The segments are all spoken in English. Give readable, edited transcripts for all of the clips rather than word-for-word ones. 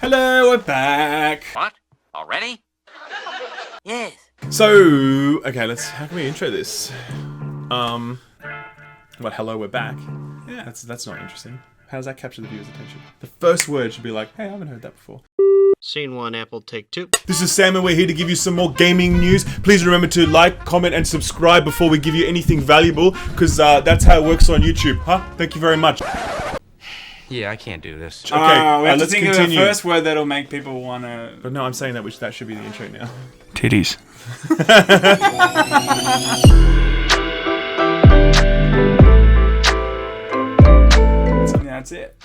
Hello, we're back. What? Already? Yes. So, okay, how can we intro this? Well, hello, we're back. Yeah. That's not interesting. How does that capture the viewer's attention? The first word should be like, hey, I haven't heard that before. Scene 1, Apple, take 2. This is Sam and we're here to give you some more gaming news. Please remember to like, comment, and subscribe before we give you anything valuable, because that's how it works on YouTube, huh? Thank you very much. Yeah, I can't do this. Okay, We have to let's think continue. of the first word that'll make people want to... But no, I'm saying that should be the intro now. Titties. That's it.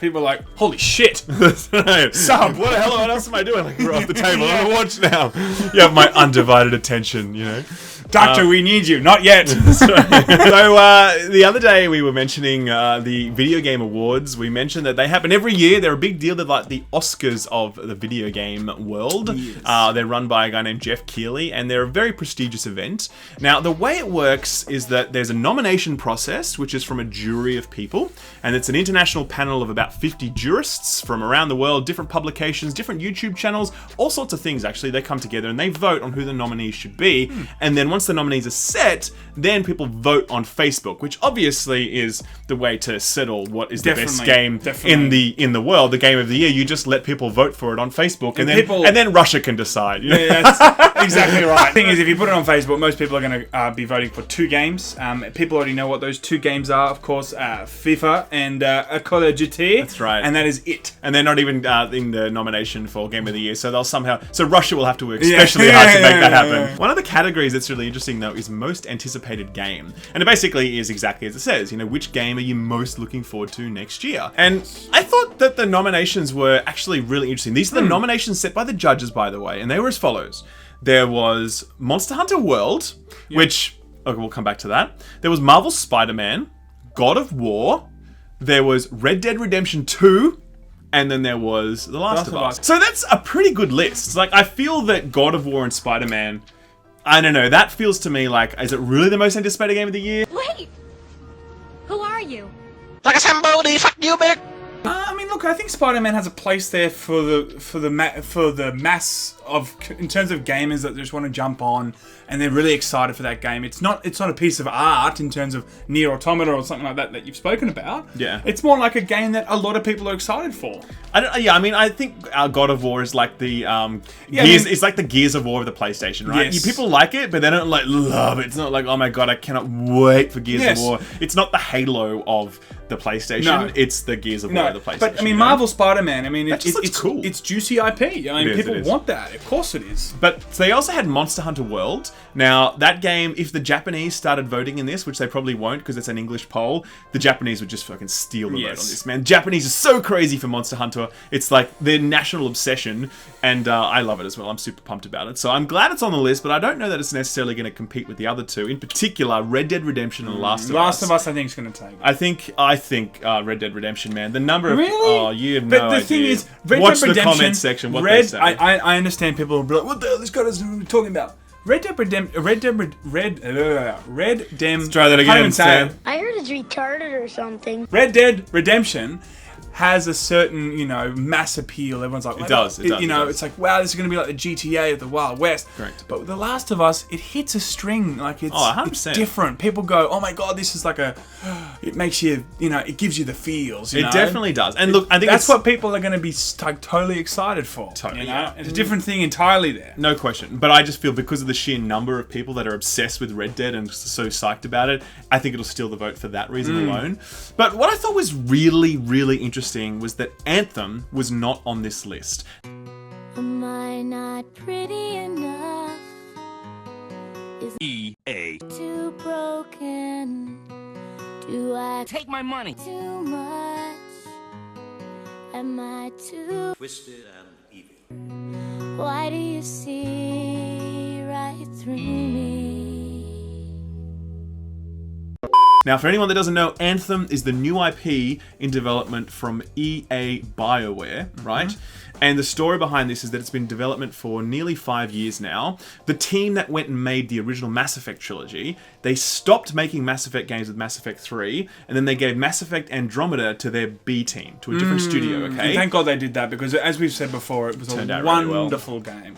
People are like, holy shit. Sub, what the hell else am I doing? Like, we're off the table. I'm gonna watch now. You have my undivided attention, you know. Doctor, we need you. Not yet. So, the other day we were mentioning the Video Game Awards. We mentioned that they happen every year. They're a big deal. They're like the Oscars of the video game world. Yes. They're run by a guy named Jeff Keighley, and they're a very prestigious event. Now, the way it works is that there's a nomination process, which is from a jury of people, and it's an international panel of about 50 jurists from around the world, different publications, different YouTube channels, all sorts of things, actually. They come together and they vote on who the nominees should be, and then once the nominees are set, then people vote on Facebook, which obviously is the way to settle what is the best game in the world, the game of the year. You just let people vote for it on Facebook, and then Russia can decide. You know? Yeah, that's exactly right. The thing is, if you put it on Facebook, most people are going to be voting for two games. People already know what those two games are, of course, FIFA and Call of Duty. That's right. And that is it. And they're not even in the nomination for Game of the Year, so Russia will have to work especially hard to make that happen. One of the categories that's really interesting, though, is most anticipated game. And it basically is exactly as it says, you know, which game are you most looking forward to next year? And I thought that the nominations were actually really interesting. These are the nominations set by the judges, by the way, and they were as follows. There was Monster Hunter World, which, okay, we'll come back to that. There was Marvel Spider-Man, God of War, there was Red Dead Redemption 2, and then there was The Last of Us. So that's a pretty good list. Like, I feel that God of War and Spider-Man, I don't know, that feels to me like, is it really the most anticipated game of the year? Wait! Who are you? Like a somebody, fuck you, bitch! I mean, look, I think Spider-Man has a place there for the mass of, in terms of gamers that just want to jump on and they're really excited for that game. It's not a piece of art in terms of Nier Automata or something like that you've spoken about. Yeah. It's more like a game that a lot of people are excited for. I think God of War is like the it's like the Gears of War of the PlayStation, right? Yes. People like it, but they don't like love it. It's not like, oh my god, I cannot wait for Gears of War. It's not the Halo of the PlayStation. No. It's the Gears of War of the PlayStation. But I mean, Marvel Spider-Man. I mean, it's cool. It's juicy IP. I mean, people it is. want that. Of course, it is. But they also had Monster Hunter World. Now, that game, if the Japanese started voting in this, which they probably won't because it's an English poll, the Japanese would just fucking steal the vote on this, man. Japanese are so crazy for Monster Hunter. It's like their national obsession, and I love it as well. I'm super pumped about it. So I'm glad it's on the list, but I don't know that it's necessarily going to compete with the other two. In particular, Red Dead Redemption and Last of Us. Last of Us, I think, is going to take it. I think Red Dead Redemption, man. The number of... Really? Oh, you have no idea. But the thing is, Red Watch Dead Redemption... the comment section, what they say. I understand people will be like, what the hell this guy doesn't know talking about? Red Dem... Let's try that again, Sam. I heard it's retarded or something. Red Dead Redemption has a certain, mass appeal. Everyone's like, It does. It's like, wow, this is going to be like the GTA of the Wild West. Correct. But with The Last of Us, it hits a string. Like, it's 100%. different. People go, oh my god, this is like it makes you, it gives you the feels. It definitely does. And look, I think that's what people are going to be totally excited for. Totally, yeah. It's a different thing entirely there. No question. But I just feel because of the sheer number of people that are obsessed with Red Dead and so psyched about it, I think it'll steal the vote for that reason alone. But what I thought was really, really interesting was that Anthem was not on this list. Am I not pretty enough? Is EA. too broken? Do I Take my money. too much? Am I too Twisted and evil. Why do you see right through me? Now, for anyone that doesn't know, Anthem is the new IP in development from EA BioWare, right? And the story behind this is that it's been in development for nearly 5 years now. The team that went and made the original Mass Effect trilogy, they stopped making Mass Effect games with Mass Effect 3, and then they gave Mass Effect Andromeda to their B team, to a different studio, okay? And thank God they did that, because as we've said before, it was Turned a out really well. wonderful game.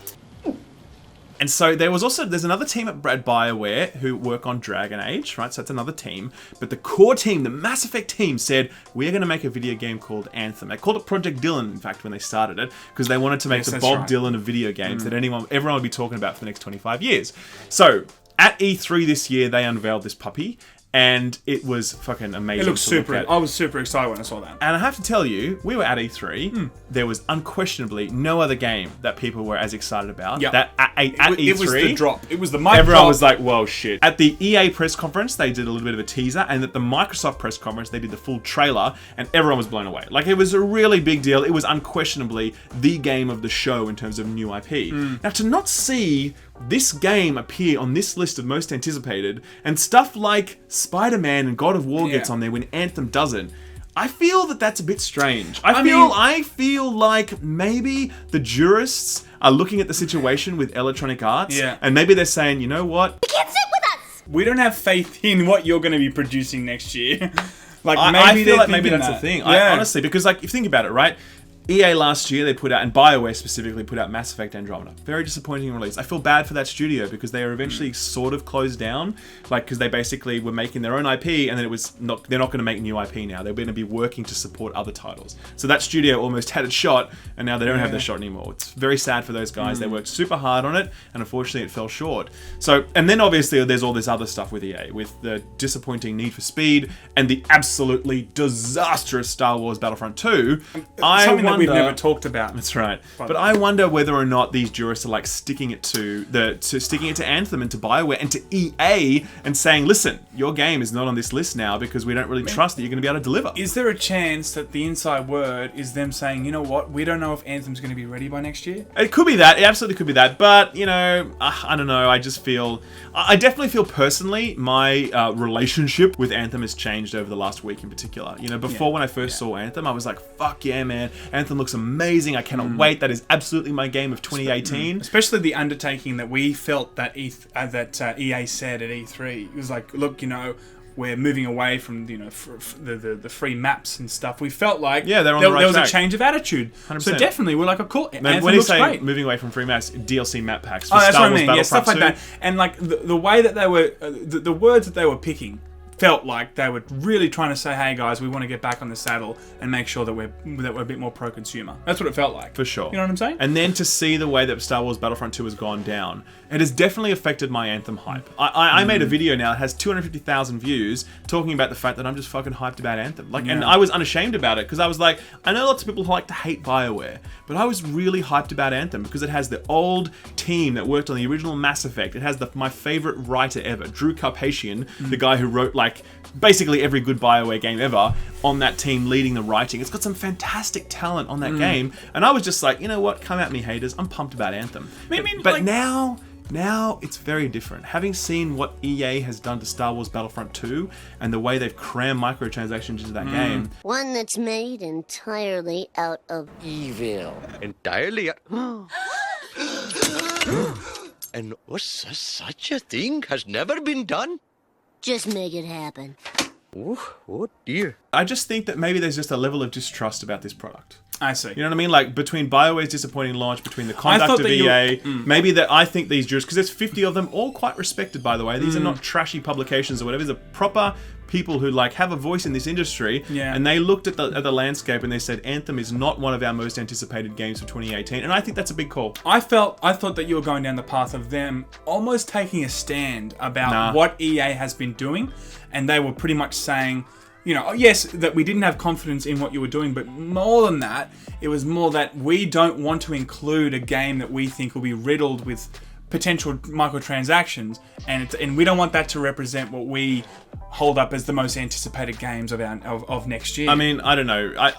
And so there's another team at BioWare who work on Dragon Age, right? So that's another team. But the core team, the Mass Effect team, said, we're going to make a video game called Anthem. They called it Project Dylan, in fact, when they started it, because they wanted to make the Bob Dylan of video games that everyone would be talking about for the next 25 years. So at E3 this year, they unveiled this puppy. And it was fucking amazing. It looks super. I was super excited when I saw that. And I have to tell you, we were at E3. There was unquestionably no other game that people were as excited about. Yep. That at E3, it was the drop. It was the mic everyone drop. was like, "Whoa, shit!" At the EA press conference, they did a little bit of a teaser, and at the Microsoft press conference, they did the full trailer, and everyone was blown away. Like, it was a really big deal. It was unquestionably the game of the show in terms of new IP. Now, to not see this game appear on this list of most anticipated, and stuff like Spider-Man and God of War gets on there when Anthem doesn't, I feel that that's a bit strange. I feel like maybe the jurists are looking at the situation with Electronic Arts, and maybe they're saying, you know what? You can't sit with us! We don't have faith in what you're going to be producing next year. I feel like maybe that's the thing. Yeah. Honestly, because like, if you think about it, right? EA last year, they put out, and BioWare specifically, put out Mass Effect Andromeda. Very disappointing release. I feel bad for that studio because they are eventually sort of closed down, like, because they basically were making their own IP, and then it was not. They're not going to make new IP now. They're going to be working to support other titles. So that studio almost had its shot, and now they don't have their shot anymore. It's very sad for those guys. They worked super hard on it, and unfortunately, it fell short. So, and then obviously, there's all this other stuff with EA, with the disappointing Need for Speed and the absolutely disastrous Star Wars Battlefront 2. Something that we've never talked about. That's right. But I wonder whether or not these jurists are like sticking it to Anthem and to BioWare and to EA and saying, listen, your game is not on this list now because we don't really trust that you're going to be able to deliver. Is there a chance that the inside word is them saying, you know what, we don't know if Anthem's going to be ready by next year? It could be that. It absolutely could be that. But, you know, I don't know. I definitely feel personally my relationship with Anthem has changed over the last week in particular. You know, before when I first saw Anthem, I was like, fuck yeah, man. Anthem looks amazing. I cannot wait. That is absolutely my game of 2018. Especially the undertaking that we felt that EA said at E3. It was like, look, you know, we're moving away from, you know, the free maps and stuff. We felt like there was a change of attitude. 100%. So definitely, we're like, cool. Anthem when you looks say great. moving away from free maps, DLC map packs for That's Star what I Wars mean. Yeah, stuff like 2. that. And like the way that they were, the words that they were picking felt like they were really trying to say, hey guys, we want to get back on the saddle and make sure that we're a bit more pro-consumer. That's what it felt like. For sure. You know what I'm saying? And then to see the way that Star Wars Battlefront 2 has gone down, it has definitely affected my Anthem hype. I made a video now that has 250,000 views talking about the fact that I'm just fucking hyped about Anthem. And I was unashamed about it because I was like, I know lots of people like to hate BioWare, but I was really hyped about Anthem because it has the old team that worked on the original Mass Effect. It has my favorite writer ever, Drew Karpathian, the guy who wrote like basically every good BioWare game ever, on that team leading the writing. It's got some fantastic talent on that game, and I was just like, you know what, come at me haters, I'm pumped about Anthem. But now it's very different. Having seen what EA has done to Star Wars Battlefront 2 and the way they've crammed microtransactions into that game. One that's made entirely out of evil. Entirely. And such a thing has never been done? Just make it happen. Oh dear. I just think that maybe there's just a level of distrust about this product. I see. You know what I mean? Like, between BioWare's disappointing launch, between the conduct of EA, maybe that I think these jurors, because there's 50 of them, all quite respected, by the way. These are not trashy publications or whatever. These are proper people who, like, have a voice in this industry. Yeah. And they looked at the landscape and they said, Anthem is not one of our most anticipated games for 2018. And I think that's a big call. I thought that you were going down the path of them almost taking a stand about what EA has been doing. And they were pretty much saying, you know, yes, that we didn't have confidence in what you were doing, but more than that, it was more that we don't want to include a game that we think will be riddled with potential microtransactions, and we don't want that to represent what we hold up as the most anticipated games of next year. I mean, I don't know. I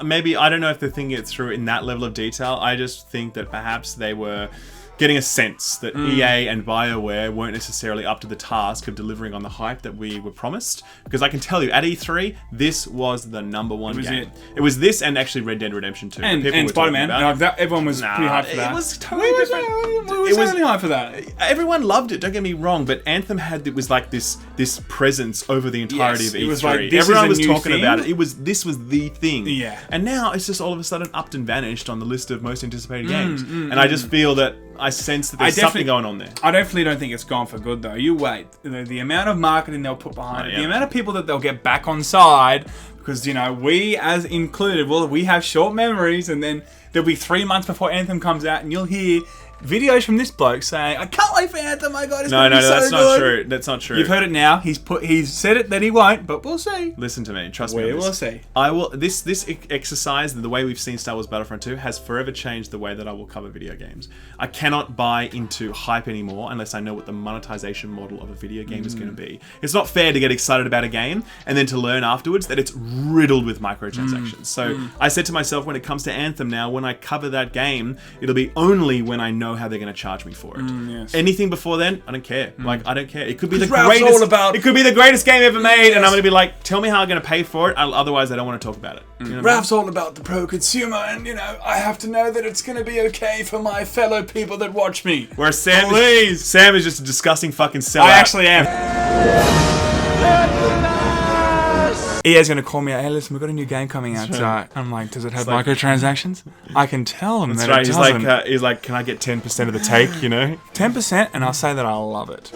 don't know if they're thinking it through in that level of detail. I just think that perhaps they were getting a sense that EA and BioWare weren't necessarily up to the task of delivering on the hype that we were promised. Because I can tell you, at E3, this was the number one game. It was this and actually Red Dead Redemption 2. And Spider-Man. Everyone was pretty hyped for that. It was totally different. It was really hyped for that. Everyone loved it, don't get me wrong, but Anthem it was like this presence over the entirety of E3. It was like, this Everyone is a was new talking thing. about it. This was the thing. Yeah. And now it's just all of a sudden upped and vanished on the list of most anticipated games. And I just feel that I sense that there's something going on there. I definitely don't think it's gone for good, though. You wait. The amount of marketing they'll put behind it, the amount of people that they'll get back on side, because, you know, we as included, we have short memories, and then there'll be 3 months before Anthem comes out, and you'll hear videos from this bloke saying, "I can't wait for Anthem. My God, it's gonna be so that's good." not true. That's not true. You've heard it now. He's said it that he won't, but we'll see. Listen to me. Trust me. We on this. will see. I will. This exercise, the way we've seen Star Wars Battlefront 2, has forever changed the way that I will cover video games. I cannot buy into hype anymore unless I know what the monetization model of a video game is going to be. It's not fair to get excited about a game and then to learn afterwards that it's riddled with microtransactions. So I said to myself, when it comes to Anthem now, when I cover that game, it'll be only when I know how they're going to charge me for it. Yes. Anything before then, I don't care. Like, I don't care. It could be the Ralph's greatest. all about- It could be the greatest game ever made, and I'm going to be like, tell me how I'm going to pay for it. Otherwise, I don't want to talk about it. You know what I mean? Ralph's all about the pro consumer, and, you know, I have to know that it's going to be okay for my fellow people that watch me. Whereas Sam is just a disgusting fucking sellout. I actually am. EA's going to call me out. Hey, listen, we've got a new game coming out. I'm like, does it have microtransactions? I can tell him that That's right. it doesn't. He's like, can I get 10% of the take? You know, 10%, and I'll say that I love it.